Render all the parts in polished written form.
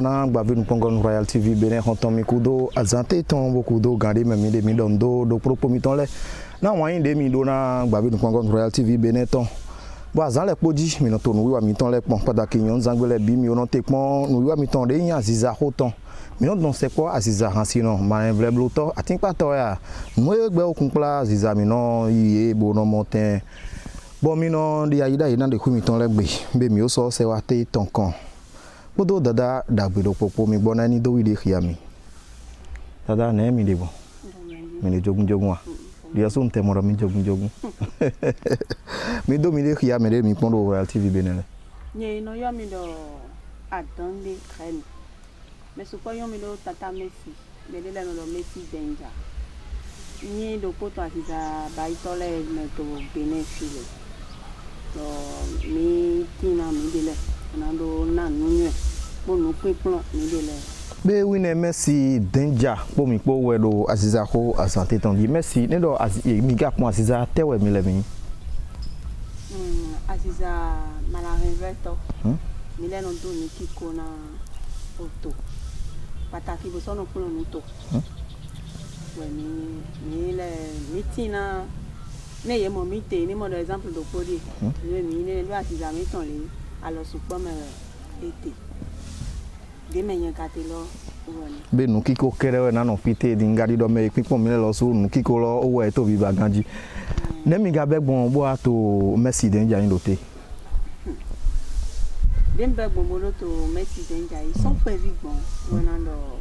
na gbavi nous pongon Royal TV bene honton mi kudo azante ton beaucoup do gande me de mi dondo do propos mi ton le na wan de mi do na gbavi nous pongon Royal TV bene ton bo azan le poji mi no to nu wa mi ton le pon pataki yon zangbele bi mi ono te pon nu wa mi ton de yan aziza hoton mi no don se ko aziza hansino ma vle bloto atin pa to ya mo gbe okun pla aziza mi no iye bo no montin bon mi no di ayida ina de ku mi ton le gbe be mi o so se wa te ton kan bodo dada dagbe do popo mi gbona ni do wi de khiami dada na mi de bon mi de jogun wa dia so nte mo mi jogun mi do mi de khiami de mi pon do Royal TV benele nye no yo mi do adonde crème mais so ko yo mi do tata Messi de le no Messi danger nye do poto asiza ba itole me to benefile so mi tina mi de le na do na nunye bonu peplan mi de le be wi ne Messi danger po mi po we do asiza ko asante ton di Messi ne do mi ga pon asiza tewe mi le mi asiza mala reveto mi le no do ni kiko na auto pataki bo sono kuno nuto we mi le mitina ne ye mo mi te ni mo do exemple do podi mi ne do asiza mi ton le alors support me été de menye katelo woni be nu kiko kerewe na no pite di ngadi do me pipon mi lo so nu kiko lo owo e to bi baganji ne mi ga be gbon bo ato Messi danger yin dote dem be gbon mo to Messi danger yi son pe vi gbon wona do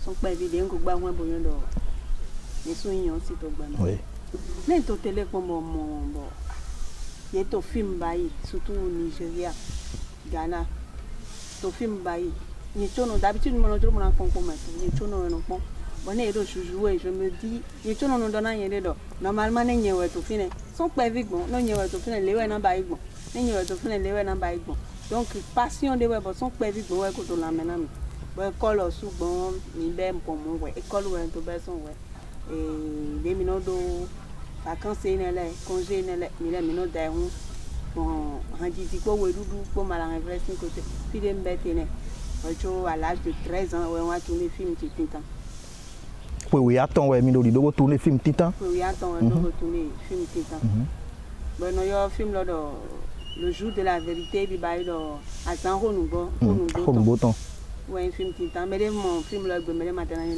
son pe vi de ngo gba won bo yon do ni so yin si to gba oui ne to tele ko mo bo ye to film bayi surtout au Nigeria Ghana to film bayi ni chono d'habitude mon autre mon enfant comme ni chono no pon bonne do jouer je me dis ni chono no dona yende do normalement ne nyewe to fine son pe vigbon no nyewe to fine lewe na bayi gbon ne nyewe to fine lewe na bayi gbon donc passion de we bo son pe vigbon we ko to la mena mi bo école su gbon mi be pon mo we école we to be son we de mi no do vacances inele congé inele mi le mi no da hun bon randi ti ko we dudu ko mala investir côté puis de mbetene ojo à l'âge de 13 ans on a tourné film Titan oui attends ouais mi do do tourner film Titan oui attends on doit tourner film Titan bon no yo film là le jour de la vérité bi ba do à San Ronumbo Ronumbo ouais film Titan mais mon film là me maintenant ni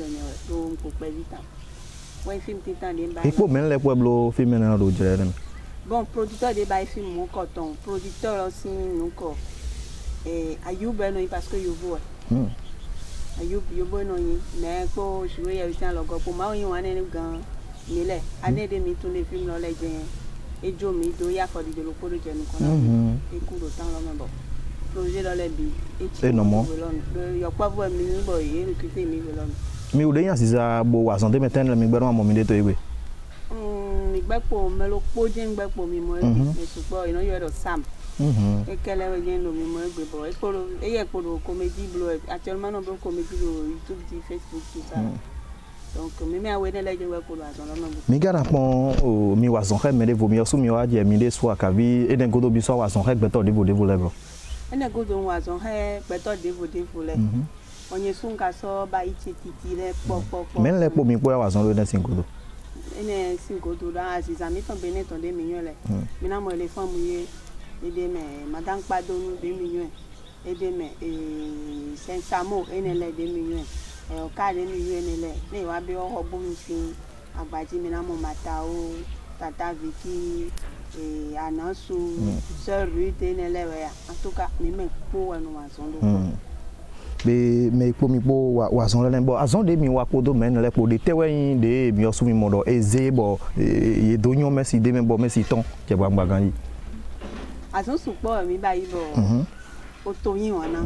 do ko pe vita ouais film Titan de ba e ko men le pueblo film na do jere bon producteur de ba film mon coton producteur aussi nous ko Ayub no parce que yo voit Ayub yo bo no yin mais ko jouer ya witan logo po ma yin wan ni gan mi le ane de mi tún le film lo le je ejo mi do ya for de lo ko do je nu ko na e ku do tan lo mo bo projet lo le bi e no mo yo pa bo mi ni bo ye recruter mi lo mi o de yan sisa bo wa santé meten mi gbero mo mi de to ewe mi gbepo me lo po je gbepo mi mo e supo ino yo do Sam ekele we gen lo mi mo egbe bo ekoro eye ekoro comedy blog actuellement no bro comedy lo YouTube di Facebook tout ça donc mi me awe ne le je we ko lo azon lo no mi gara pon o mi wa son he me de vo mi osu mi wa je mi de so akavi eden godo bi so wa son he gbeto de vo lebro ene godo wa son he gbeto de vo le onye sun ka so ba ichi titi le po men le po mi po wa son lo den sin godo ene sin godo da aziza mi ton bene ton de million le mi na mo le fam ye ede me madame Padonu 2 millions ede me 500 mo enele 2 millions o ka 2 millions enele ne wa bi o bo mi fin agbaji mi na mo mata o tata Vicky anasu sœur Ruth enele we ya en tout cas mi me po wa no wa son do be me po mi po wa son le bo azon de mi wa po do men le po de tewen de mi osu mi mo do eze bo ye do nyon Messi de me bo Messi ton je ba ngbagan yi azon support mi ba yi bo o to yin wana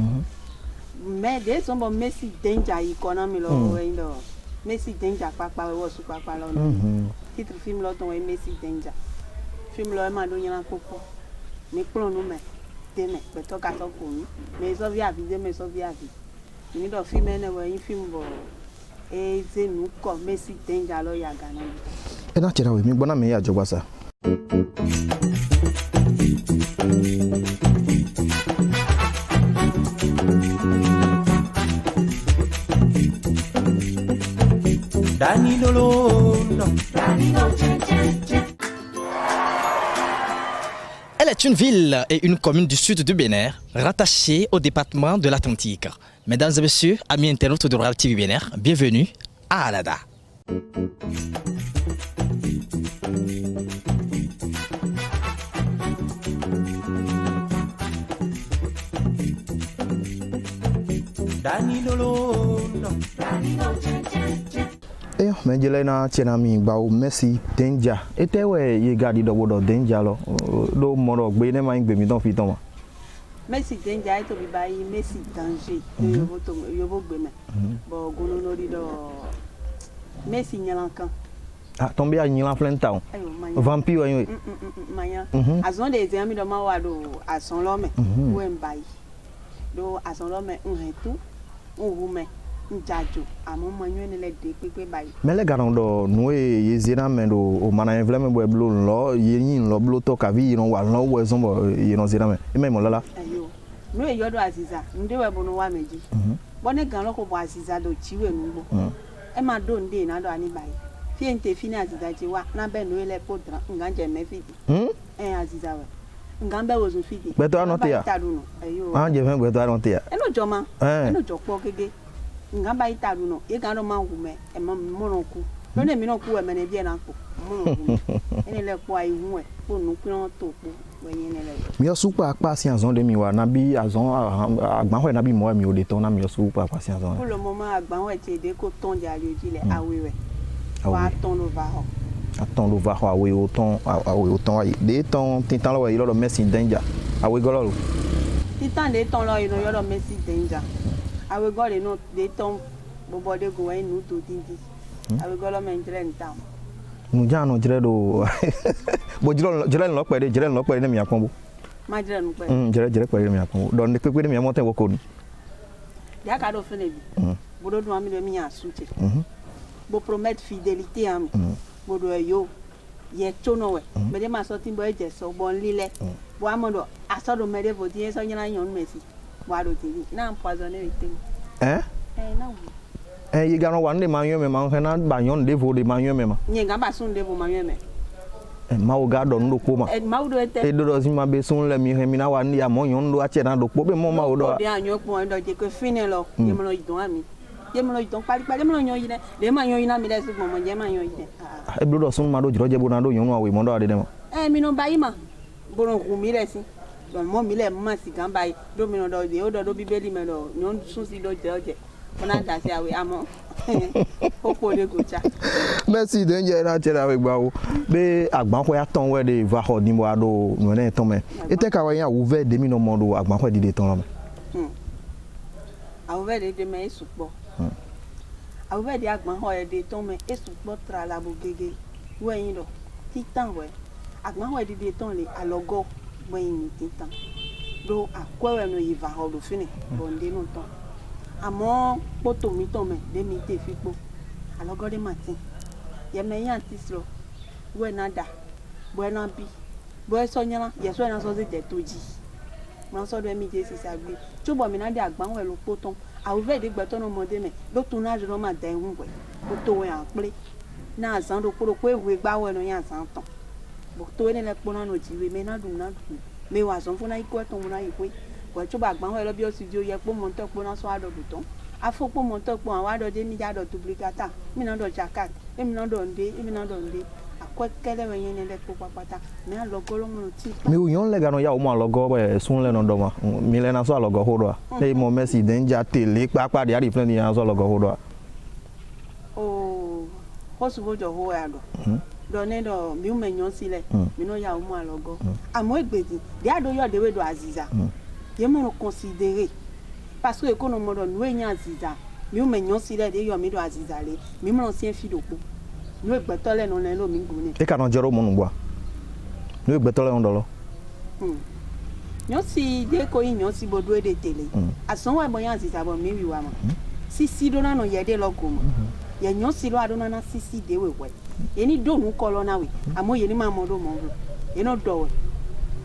mais de so bo Messi danger economy lo we ndo Messi danger papa we wo su papa lo no titre film lo ton we Messi danger film lo e ma do yan koko mi plon no me de me be to ka to ko mi me so via vi de me so via vi ni do film ene we yin film bo e ze nu ko Messi danger lo ya Ghana e na chera we mi gbona me ya jogba sa Elle est une ville et une commune du sud du Bénin, rattachée au département de l'Atlantique. Mesdames et messieurs, amis internautes de Royal TV Bénin, bienvenue à Alada. Eyo menjele na chena mi gba o Messi danger etewe ye gadi do wodo danger lo do moro gbe ne ma ngbe mi don fi ton wa Messi danger to bi bayi Messi danger yobo gbe me bo gono no di do Messi nyalan kan tombe a yin la flenta o vampire yo manya azon de zemi do ma wa do ason lo me we mbayi do ason lo me nhetu nhume njajo amo manyo ne le de pepe bayi mele garan do no ye zina men do o mana envle me bo blo lo ye yin lo blo to ka vi yin wa lo we zon bo ye no zina me e me mo lala ayo no e yodo aziza nde we bo no wa meji bone gan lo ko bo aziza do chiwe nu bo e ma do nde na do ani bayi fi ente fini aziza ji wa na be no ele po dran nganje me fi aziza we ngambe wo zo fi di beto anote ya ayo anje fe beto anote ya eno joma eno jopo gege ngamba itaru no ye kan do ma wume e mo moronku no ne mi no ku e me ne bi na ko moronku ene le ko ai hu e ko nu pin to po we yen le mi o supa pa si azon de mi wa na bi azon agban ho na bi mo mi o de ton na mi o supa pa si azon ko lo mo ma agban ho ti de ko ton ja le ji le awe we wa ton lo va ho aton lo va ho awe o ton ayi de ton tintan lo we lo Messi danger awe golo lo titan de ton lo yo lo Messi danger awe go le no de ton bobo de go en nu to tinti awe go lo men jere ntam nu ja no jere do bo jere lo pe de mi apon bo ma jere nu pe jere pe de mi apon do ne pe de mi mo ten wo ko ni ya ka do fene bi bo do ami de mi asute bo promet fidélité am bo do yo ye tono we me de ma so tin bo eje so bo nlile bo amodo asodo me de bo ti so nyana yon Messi wado TV na empoisonné avec na ye garan wa nde ma yon me ma na ba yon de vo de ma yon me ma nye ngamba sun de vo ma yon me ma o ga do ndo ko ma ma do ete e do si ma be sun le mi he mi na wa ni amo yon do a che na do po be mo ma o do de anyo po ndo je ko fine lo ye mo lo idon ami ye mo lo idon pari pari mo lo yon yine le ma yon yina mi le su mo je ma yon yine e blo do sun ma do jiro je bo na do yon wa we mo do ade de ma mi no ba yi ma bo no ku mi le si don mo mi le ma si gan bayi do mi no do de o do bibeli me do nyon sun si do je ona da se awe amo o ko de go cha Messi danger na che awe gba o be agban ko ya ton we de va ho ni mo ado no na ton me e te ka wa yan wo ve de mi no mo do agban ko di de ton lo me awo ve de me supo awo ve de agban ho de ton me e supo tra la bo gege we yin do titan we agban ho de ton le alogo when titan do akwewe no yiva ho do fini bonde no ton amo poto mi ton me de mi te fipo alogo de matin ye me yan tislo we na da bo na bi bo so nyala ye so na so de toji ma so do mi je si sagbe tubo mi na de agban we lo poton awu ve de gbeto no mo de me do tun na joro ma da ehun we o to we an ple na san do poro pe we gba we no yan san ton bo to we le pona no ji we me na dun me wa son funa iko to muna iwe bo tubo agban we lo bi o si jo ye po mo to po na so ado do ton afo po mo to po awa do de mi ja do duplicata mi na do jakat mi na do nde akwekele we yen le po papata me alogo lo mo ti mi o yon le ga no ya o mo alogo be sun le no do ma mi le na so alogo ho do e mo Messi danger tele papa de ari friend yan so alogo ho do o ho su bo jo ho ya do ne do mi o me yon sile mi no ya o mo alogo amo egbedi de ado yo de we do aziza ye mo considérer parce que kono mo do nu yan aziza mi o me yon sile de yo mi do aziza le mi mo ancien fi do po nu egbeto le no le lo mi gune e ka no jero mo nu gba nu egbeto le on do lo yon si de ko yon si bodo de tele ason wa bo yan aziza bo mi wi wa mo si do na no ye de lo go mo ye yon si lo ado na na si de we we ye ni do nu ko lo na we amo ye ni ma mo do mo ye no do we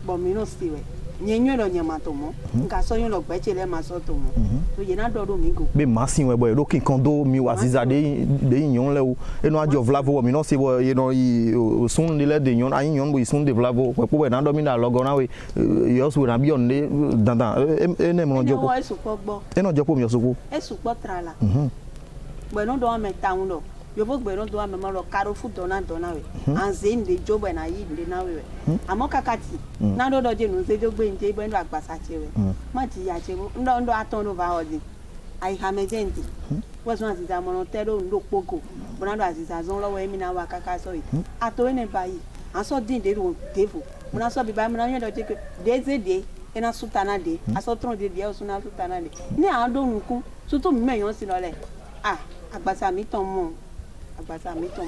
bo mi no si we nyenyo lo nyama to mo nka so yin lo gbe che le ma so to mo to ye na do do mi go be masin we boy do kin kan do mi waziza de yon le o e no ajo vlavo mi no se bo ye no yi sun de le de yon ayin yon bo sun de vlavo we po we na do mi na logo na we yo so na bi on de dandan e ne mo jo ko e su po gbo e no jo po mi so ko e su po trala gbe no do me ta un lo yo bo gbe no do me mo lo karo fu dona we an ze nde jo bo na yi nde na we amo kakati na do je no se jo gbe nje gbe ndo agbasa che we ma ti ya che ndo aton no va odi ai ha mejenti was one aziza mo no tero ndo pogo bona ndo aziza zon lo we mi na wa kaka so yi ato ene bayi an so din de ro devo mo na so bi ba mo na yen do je ke de ena sutana de aso tron de o suna sutana de ni an do nku tutu mi meyan si lo le agbasa mi ton mo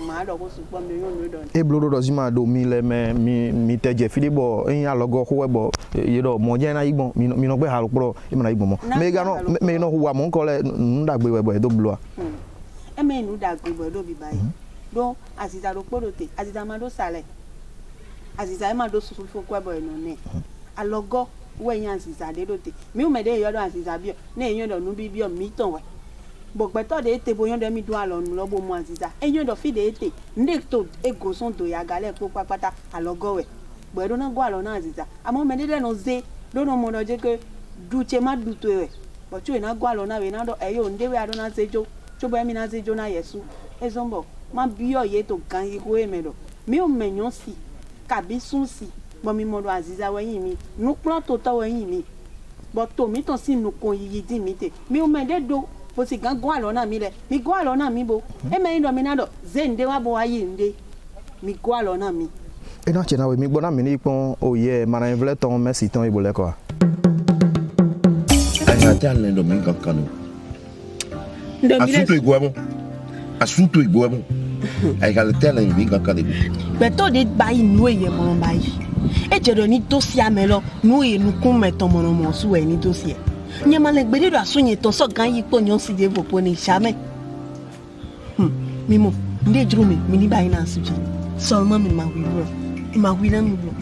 ma do ko supo mi yon no do e blodo do zima do mi le mi teje fili bo yin alogo ko we bo ye do mo je na igbon mi no gbe ha pro e mi na igbon mo me ga no me no huwa mo nko le ndagbe we bo e do bloa e me nu dagbe bo do bi bayi do aziza ro podo te aziza ma do sale aziza e ma do sufu fo kwa bo e no ne alogo we yan aziza de do te mi o me de yo do aziza bi na eyan do nu bi bi o mi ton we gbogbo to de ete boyan de mi do alonu lo bo mu aziza eyan do fi de ete nde to ego son do ya gale po papata alogo we gbo do na go alona aziza amo me de no ze do no mo do je ke du che ma du to we but you na go alona we na do eyo nde we adona sejo cho bo mi na sejo na yesu ezombo ma bi o ye to gan yi ko e me do mi o menyon si kabi sun si bo mi mo do aziza we yin mi nu plan to to we yin mi but to mi ton si nu kon yi di mi te mi o me de do bo si gan go alona mi le mi go alona mi bo e me ndo mi na do ze nde wa bo ayi nde mi go alona mi e na chena we mi gbona mi ni pon oye mana envle ton merci ton ibole ko anga tan ndo mi kankano asuto igwemo ai ga tan mi kankano be to de bayi nu eye mo bayi e je do ni dossier amelo nu e nu kun meton mo mo su e ni dossier nyama le gbede do asunye to so gan yi po nyon si de vopo ni shame mimo nde juro mi ni bayi na suji so mo mi ma wi ro ma wi na mi ro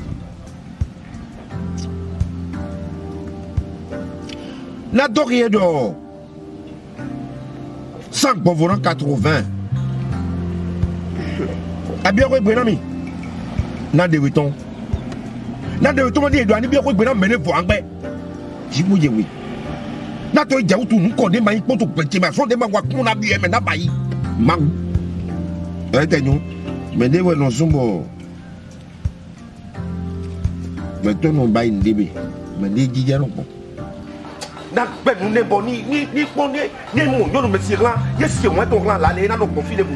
la dorie do 5 pauvres 80 abia ko gbenami na de witon mo de do ani bi ko gbenami mene fo angbe jibu je wi na to ja utu nko de mai poto pete ma so de ma wa kun na bi e me na bayi ma e te nyu me de we no sumbo me to no bayi ndebe me de jije no na pe nu ne bo ni pon ni mo yo no me si ran ye si won to ran la le na no confile bu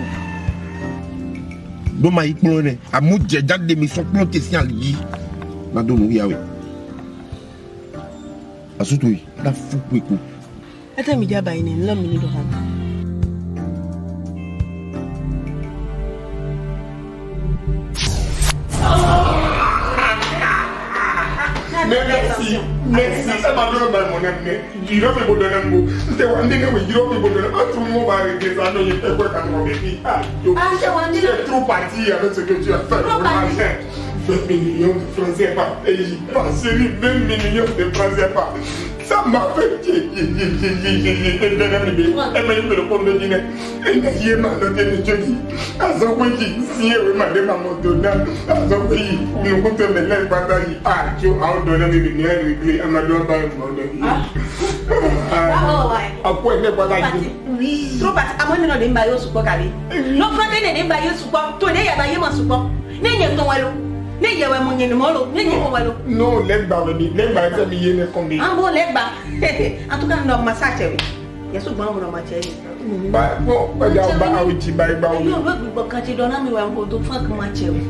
do mai pon ne amu je jade mi so pon te si ali na do no yawe asutu yi na fu kweku ata mi dia bayi ne lo mi ni do ha Merci. Ça m'a donné mon ami. Il a fait bon donner un mot. C'était un dîner où il a fait bon donner un tout le monde va arrêter ça. Non, il fait quoi quand on dit c'est trop parti avec ce que tu as fait. 20 millions de francs CFA. Et j'y pense, 20 millions de francs CFA. Ça m'a fait elle m'a dit le compte de dîner. Elle m'a dit le jeudi. À son pays, si elle m'a dit maman donna, à son pays, où nous comptons les lèvres batailles. Ah, tu as donné des millions réglés. Elle m'a donné un monde. Après, elle n'est pas là. Trop parti. À moi, je n'ai pas de support. Non, frère, je n'ai pas de support. Toi, il y a pas de support. Il y a ton wallo. Ne yewe mo nyene molo ne yewe walo no legba we ni legba ese mi yene kombi ambo legba en tout cas no massage we yesu gba mo no massage ba bo ba ja ba awiti ba igba o yo we gbo kan ti dona mi wa nko to fun kan massage we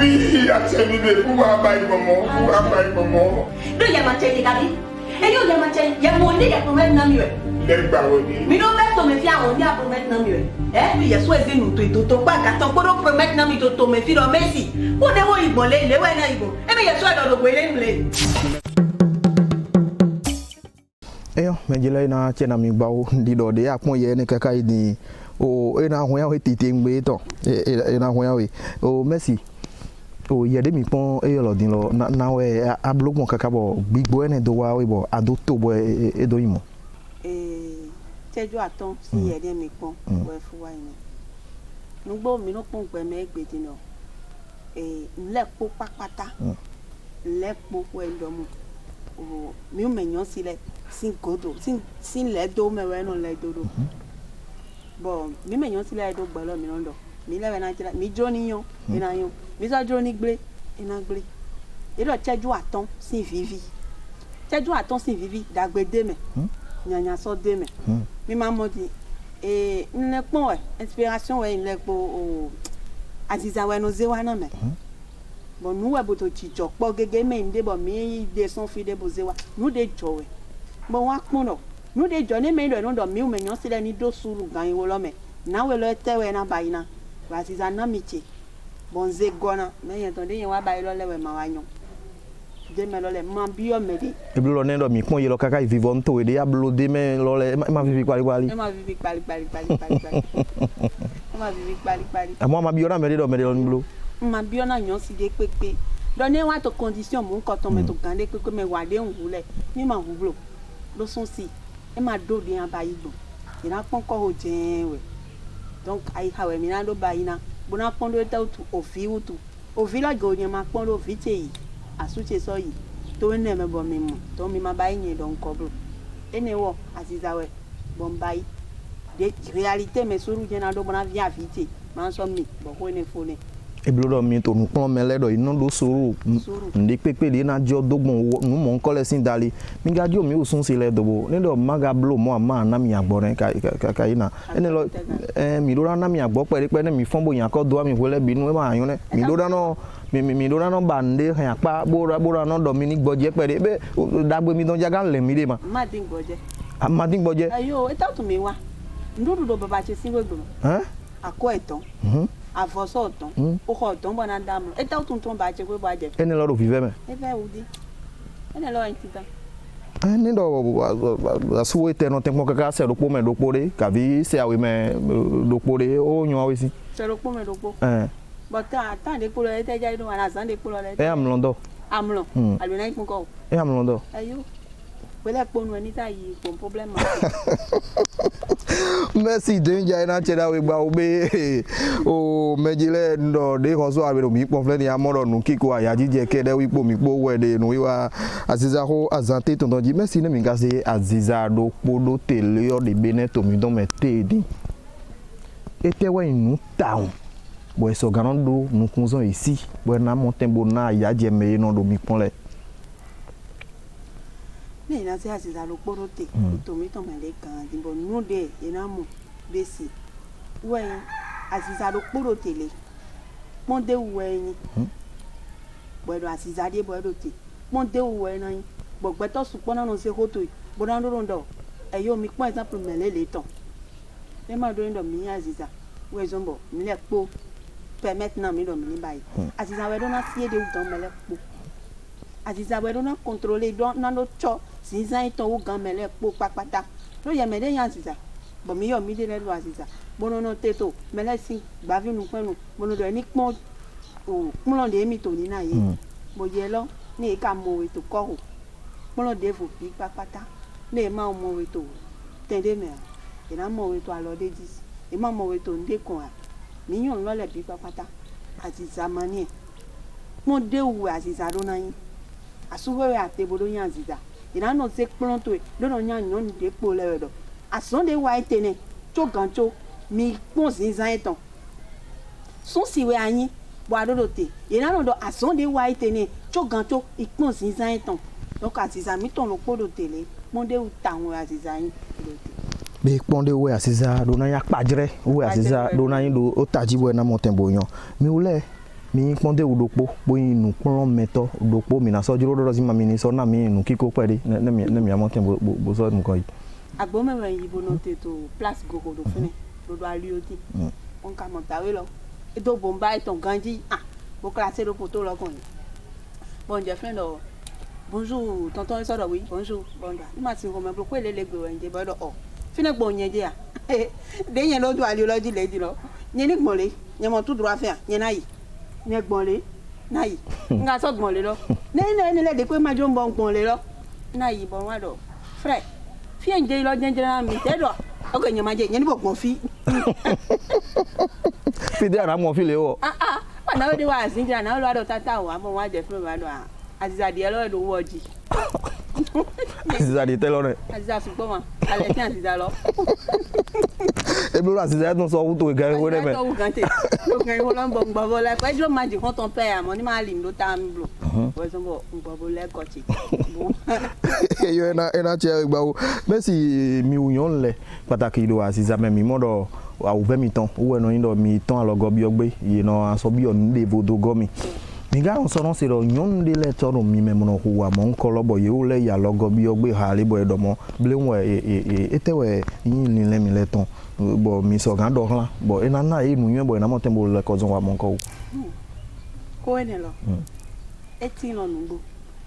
oui ase mi be ku wa ba igbomo do ya massage gabi e yo ya massage ya mo ni ya promet na mi we legba we ni mi no beto me fi awon ni a promet na mi we mi yesu e dinu to pa ga ton podo promet na mi to me fi do Messi o de wo igbon le we na igbon mi yesu e do gbe le nle eyo mejile na chena mi gbawo ndi do de apon ye ni kaka ni o e na ho ya we tete ngbe to e na ho ya we o Messi o yede mi pon e lo din lo na we ablogmo kaka bo gbigbo ene do wa we bo ado to bo e do yimo tejo aton si yede mi pon bo e fu wa yin nugbo mi no pon gbe me gbedi no nlepo papata nlepo we ndomu o mi o menyan sile sin godo sin le do me we no le do bo mi menyan sile do gbe lo mi no do mi le we na tira mi jo ni yan ina yan mi so jo ni gbe ina gbe e do tejo aton sin vivi tejo aton sin vivi dagbede me nyanya so de me mi ma mo di nle pon we inspiration we nle po o aziza we no ze wa na me bon nu we bo to chijo po gege me nde bo mi de son fi de bo ze wa nu de jo we bon wa pon no nu de jo ni me do no do mi o me yan sile ni do suru gan wo lo me na we lo te we na bayina aziza na mi che bon ze gona me yen to de yen wa bayi lo le we ma wa yan de me lo le ma bi o me de e blo ne do mi pon ye lo kaka vivon to e de ablo de me lo le ma vivi kwali ma vivi kwali ma vivi kwali amo ma bi ora me de do blo ma bi ona yan si de pepe donner wa to condition mon ko to me to gande pepe me wa de nwule mi ma wublo lo son si e ma do de an bayi gbo ina pon ko ho jen we donc ai hawe mi na do bayi na bona pon do ta tu ofi la go yen ma pon do ofi te yi asuche so yi to ne me bo mi mu to mi ma bayi yen don ko bro ene wo aziza we bon bayi de réalité me suru jen na do bona via vite ma so mi bo ko ne fo ne e blo do mi to nu pon me le do ino do suru ndi pepe de na jo dogbon nu mo nko le sin dali mi ga jo mi o sun si le do bo ni do maga blo mo ama na mi agbo ren ka ina ene lo mi do na mi agbo pe ne mi fon bo yan ko do mi wele binu e ma yun ne mi do na no mi do na no bande han pa bora no do mi ni gboje pe de be dagbe mi don jaga le mi de ma din gboje ayo e ta tu mi wa ndudu do baba che sin gbogbo ako eton avoso ton o ko ton bona dam e ta tun ton ba je pe ba je ene lo do vive me e be udi ene lo entita ni do asuwe te no tempo kaka se do po me do pore ka vi se awe me do pore o nyo awe si se do po me do po but ta de po le te ja do ana san de po le am londo alwe na ipon ko am londo ayo pele ponu eni ta yi pon problem merci de nja na cheda we gba obe o mejile ndo de hoso abero mi pon fle ni amoro nu kiko aya jije kede wi po mi po wede nu wa aziza ho azante tonton ji merci ne mi gase aziza do podo tele o de bene to mi don mete di ete we nu town bo eso ganando nu kunzon ici bo na montembo na aya je me no do mi pon le ni na se asiza lo porote to mi to mele kan dimbo nu de ina mu besi we asiza lo porote le pon de we yin bo do asiza de bo do te pon de we na yin bo gbe to su pon na no se hoto bo na ndo ndo e yo mi pon example mele le ton e ma do ndo mi asiza we zombo mi le po permettre na mi do mi ni bayi asiza we do na sie de u ton mele po aziza we do na contrôler do na no cho sinzan to u gan mele po papata lo ye mele yan aziza bo mi yo mi de le lo aziza bono no teto mele sin gba vi nu penu bono do ni pon o pon de mi to ni na ye bo ye lo ni ka mo we to ko pon de fo pi papata le ma mo we to tende me e na mo we to alo de dis e ma mo we to nde kon a mi yon lo le pi papata aziza mani mo de u aziza do na yin asuwe atebodo yan ziza ina no se pronto e do no yan yon de po le do ason de wa itene to gancho mi pon zinzan eton son si we ayin bo adodo te ina no do ason de wa itene to gancho ipon zinzan eton donc asiza mi ton lo podo tele mon de u tawon asiza yin be ponde we asiza do na ya pajre we asiza do na yin do o tajibo na montembo yan mi ule mi ponde udopo boyin nu kunron meto udopo mi na so jiro do si mami ni so na mi nu kiko pere ne mi amonten bo so mu ko yi agbo me we yibo no te to place gogo do fene do alioti on ka montawe lo e do bomba e ton ganji bo classe do poto lo kon bon je friend o bonjour tonton so do oui bonjour bonda ma ti ko me blo ko le gbe we nje bo do fine gbo yen je de yen lo do aliology le di lo yen ni gbon le yen mo tu droit faire yen na yi yen gbon le nayi nga so gbon le lo ne le de pe ma jo nbo gbon le lo nayi bon wa do frère fi enje lo jenje na mi te do o ko nyama je nyen bo gbon fi fi de ara mo fi le o pa na de wa sin jira na lo do tata wa mo wa je fún wa do aziza de lo do wo ji Aziza de telo re aziza su gbo ma ale ti aziza lo e bi lo Aziza tún sọ wuto ga we re me to gan te o kan ho lo ngbo bo le pe jo ma ji kon ton pe mo ni ma li ndo ta mi blo o so bo ngbo bo le ko ti yo ena che gba o be si mi uyan le pàtàkì do Aziza me mi mo do awu be mi ton o we no yin do mi ton alogo bi ogbe ye no aso bi on de vodo go mi mi ga on so no se ro yon de le toro mi me mo no ko wa mo nko lobo ye o le ya logo bi ogbe ha le bo edomo ble won etewe yin ni le mi le ton bo mi so gan do hlan bo ena na e nu yen bo ena mo tembo le ko zon wa mo nko ko ene lo eti lo nugbo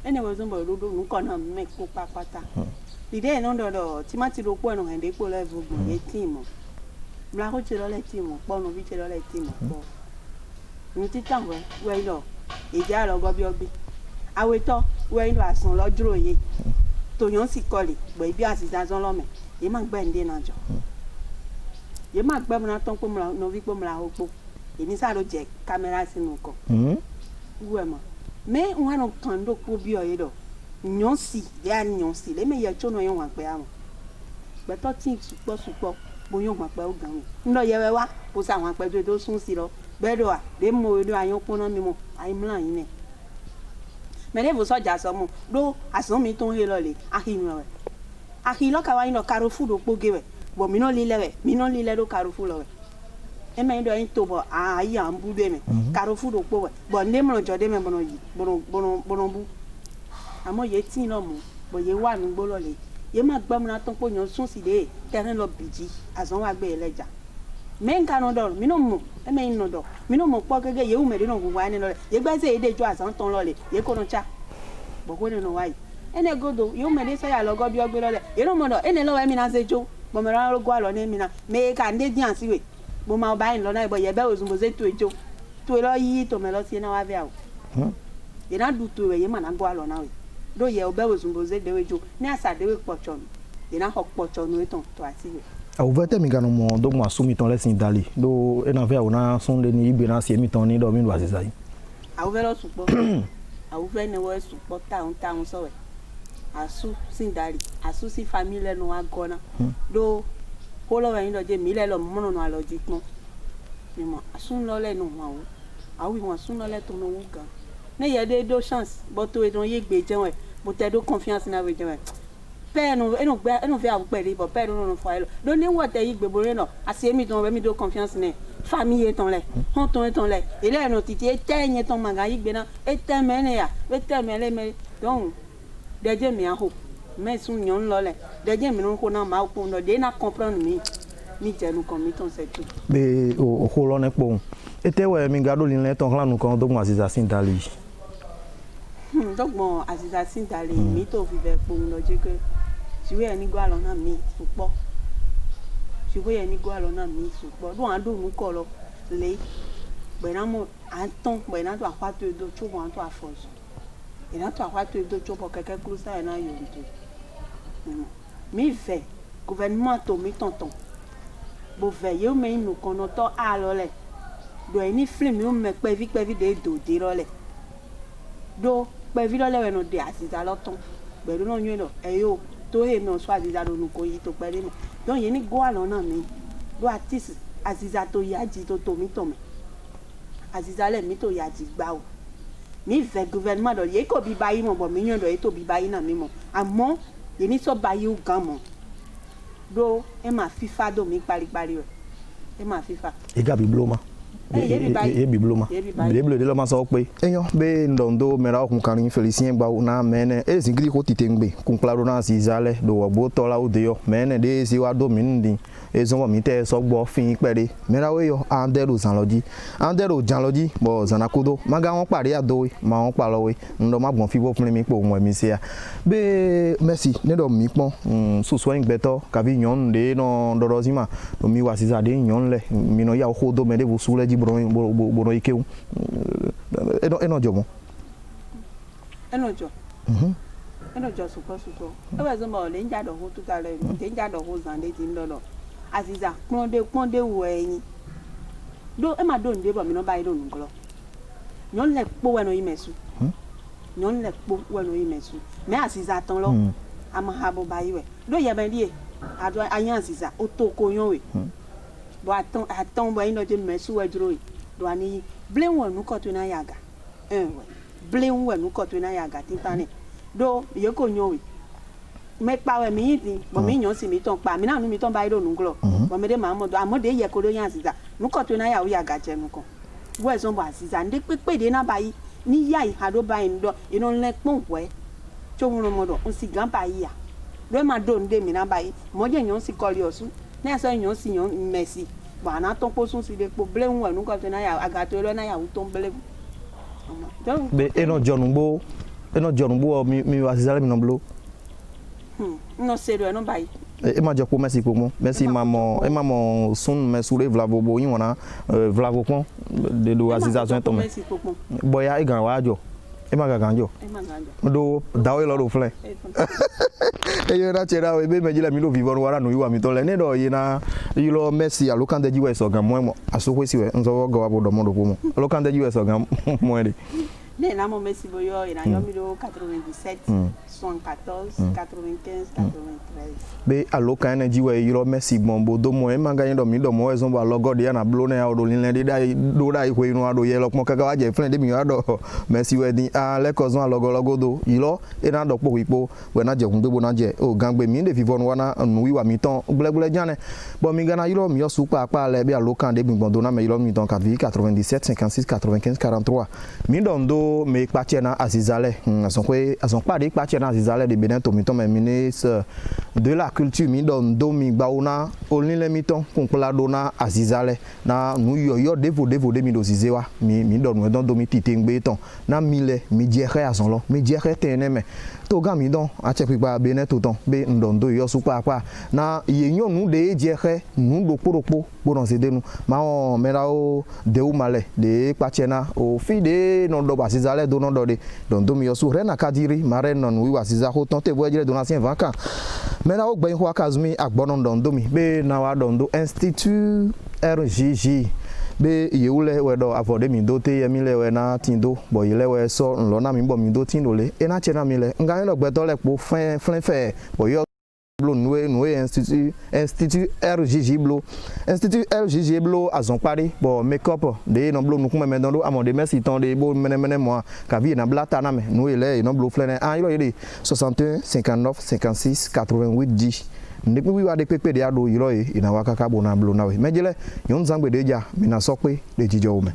ene wo zon bo rodo nu ko na me ko papata ide no do ti ma ti ro po enu hende po le vogo eti mo bla ko ti lo le ti mo po no bi ti lo le ti mo po ni ti tan we lo ìjà lọ gọ́ bí ọgbẹ́ awetọ́ wẹ́ ìlú àsán lọ́jọ́ òye tòyàn sì kọlì bọ̀ ibi àṣìṣe àzán lọ́mẹ̀ yìí máa gbẹ́ ǹdẹ́ náà jọ yìí máa gbẹ́ múra tán pé múra novi pé múra opó èmi sáré jẹ kámẹ́rà sínú kọ wú ẹ̀ mọ̀ mẹ́ wọn kàn ló kó bí ọ̀yẹ́ dọ̀ yàn sí yà yàn sí lẹ́mẹ̀ yẹ tó náà yàn wà pẹ́ àwọn gbẹ́tọ́ tí sùpọ̀ bóyá wà pẹ́ ó gan mi ńlọ yẹ wẹ́ wá kó sá àwọn apẹ́ tó sún sí lọ gbẹ́dọ̀ à lè mọ orí ayọ́ pọ́nà mímọ́ àìmúlà yín nẹ̀ mẹ́lẹ́ bó sọ́jà sọmọ ló àsán mi tó ń lé lọ́lẹ̀ àhìnrìn rẹ̀ àhìn lọ́kà wáyé lọ karofú ló pógé rẹ̀ bọ̀ mí náà lílẹ̀ ló karofú lọ rẹ̀ ẹ mẹ́rin dọ̀ yín tó bọ̀ àyè à ń bú dé mẹ́ karofú ló pó rẹ̀ bọ̀ ndé mọ̀ jọ dé mẹ́ bọ̀nà yìí bọ̀nà bú àmọ́ yé tí náà mú bọ̀ yé wà nígbó lọ́lẹ̀ yé má gbẹ́múra tán pé yàn sún sí dé tẹ́rẹ́ lọ bìjì àsán wà gbé ẹlẹ́jà men kanu do mi no mo e men no do mi no mo po gege ye u me de no gwa ni lo ye gba se ede jo asan ton lo le ye ko no cha bo ko no wa yi ene godo ye u me de se ya lo go bi ogbe lo le ye no mo do ene lo wa mi na se jo bo me ran ro gwa lo ni mi na me ka nde dian si we bo ma ba yin lo na bo ye be ozun bo se to ejo to lo yi to me lo si na wa be awo ye na du to we ye ma na gwa lo na we do ye o be ozun bo se de we jo ni asa de we pocho ye na ho pocho no eton to asi we au vete mi gano mo do mo asumi ton lesin dali do ena ve ona son le ni igbe na se mi ton ni do mi do Aziza yi au ve lo supo au ve ne wo supo ta un so we asu sin dali asu si famille no agona do ko lo we ni do je mi le lo mo no alo ji pon mi mo asu lo le no wa o awi mo asu lo le to no wu gan ne ye de do chance bo to e don ye gbe je we bo te do confiance na we je we pẹ́ẹ́nu ẹnu fẹ́ àwọn pẹ̀lú ibọ̀ pẹ́ẹ́nu ló ń fọ ẹ lọ ló ní wọ́n tẹ yí gbèbóré náà àti èmi tán wẹ́mi tó confiance ní famille tán lẹ̀ hàn tán lẹ̀ ilé ẹ̀nu títí ẹ tẹ́ ẹ̀yẹ tán màgà yí gbé náà ẹ tẹ́ mẹ́rin yà ẹ tẹ́ mẹ́rin mẹ́rin dọ́hùn dẹ́jẹ́ mi àhò mẹ́sùn yàn ń lọlẹ̀ dẹ́jẹ́ mi ló ń kó náà máa kó náà dé náà comprendre mi jẹnu kan mi tán sẹ́ tó. be o ko lo ne po ete we mi gado lin le ton klanu kan do mo Aziza sin dali dọ́gbọ̀n Aziza sin dali mi tó fi bẹ̀ pòun lọ jẹ́ pé siwe ya ni gwa lo na mi supo siwe ya ni gwa lo na mi supo do an do nu ko lo le gbe na mo anton gbe na to apato edo cho mo anto afoso e na to apato edo cho po keke cruisa na yo nto mi ve gouvernement to mi tonton bo ve ye o me nu kono to a lo le do ni film yo me pe vi de do de lo le do pe vi lo le we no de Aziza lo ton gbe do no yin lo e yo to he no so Aziza do nu ko yi to pere mo don ye ni go alo na mi do artist Aziza to yaji to mi to me Aziza le mi to yaji gba o mi ve gouvernement do ye ko bi bayi mo bo mi yan do e to bi bayi na mi mo àmọ́ ye ni so bayi o gan mo do e ma FIFA do mi pari o e ma FIFA e ga bi bloma e bi bloma le blode lo ma so pe eyan be ndondo mera okun kan Felicien gba na mene e singli ko titengbe kun claro na Aziza le do wo to la o de yo mene de si wa do mi ndin e so mi te so gbo fin pere mera we yo andero janloji bo zanakodo maga won pare adowe ma won pa lowe ndo ma gbon fi bo fun mi po won mi se a be merci ne do mi pon so so en gbeto ka bi yon de no dodozima mi wa Aziza de yon le mi no ya o do me de bu su le bono ikeu eno jomo enojo enojo suko e wa zo mo le nja do ho tu ta le de nja do ho zan de ti nlolo aziza pon de wo eyin do e ma do nde bo mi no ba iro nuglo nyon le po we no yimesu nyon le po we no yimesu me aziza tan lo ama ha bo ba yiwe do ye ben die ado ayan aziza o to ko yon we bo aton bo yin do je mesu we duro do ani blame won nu ko to na yaga we blame we nu ko to na yaga tin tani do ye ko yon we me pa we mi yin bo mi yon si mi ton pa mi na nu mi ton ba iro nuglo bo me de ma mo do amode ye ko do yan aziza nu ko to na ya o yaga je nu ko wo so bo aziza ndi pepe de na bayi ni ya ha do bayi ndo ino le pon we to mu mo do on si gan bayi ya do ma do nde mi na bayi mo je yon si koli osu na so yon si yon merci ba na ton po sun si de po blame we nu ko to na ya aga to lo na ya u ton blame be eno jonumbo mi aziza le mi no blo no serio no bayi e ma je ko merci ko mo merci maman sun me soule vlavo bo yin wona vlavo kon de do aziza so to me boya e gan wa jo e ma ganjo do dawe lo do fle e yo na chera we be meji la mi lo vivon wara no yiwa mi to le ne do yina yilo merci alo kan de jiwe so gan mo asoko si we nzo go wa bo do mo do mo alo kan de jiwe so gan mo de ne na mo merci boyo ina yo mi do 97 74 95 93 be alo kan na jiwe yilo merci bombo do mo e ma gan do mi do mo e zo ba logo de na blow na do lin le de do dai ko inu ado ye lo pon kaka wa je flen de mi ado merci we din a le ko zo logo do yilo e na do po ipo we na je kun gbebo na je o gan gbe mi de vivon wana nu wiwa mi ton gble jane bo mi gana yilo mi yo su pa le be alo kan de bi bondo na me yilo mi ton 97 56 95 43 mi do me kpatie na azizale ason pa de kpatie na azizale de Benin to mi ton me ministre de la culture mi do mi gbauna olin le mi ton kunpla do na azizale na nu yo devo de mi do zizewa mi do nu don do mi tite ngbe ton na mi le mi jere azon lo mi jere teneme to ga mi don a che pipa Benin to ton be ndondo yo su pa na yeyon nu de jere nu do poropo bonon se de nu ma on mera o de u male de kpatie na o fi de no do azizale do no do de don do mi yo su rena kadiri mare non wi waziza ho ton te bo jere donation 20 kan mera o gben ho akazumi agbonon don do mi be na wa don do institut RJJ be yeule we do avode mi do te yemi le we na tindo bo yele we so nlo na mi bo mi do tindo le e na che na mi le nga lo gbe to le po fin fe bo yo blo noué institut RJJ blo institut RJJ blo azon pari bo make up de no blo nu kuma me don do amode merci ton de bo mene moi ka vi na blata na me noué le no blo flene an yo yede 61 59 56 88 10 ndekpe wiwa de pepe de ado yiro ina wakaka bo na blo na we mejele yon zangbe deja mina sokpe de jijo me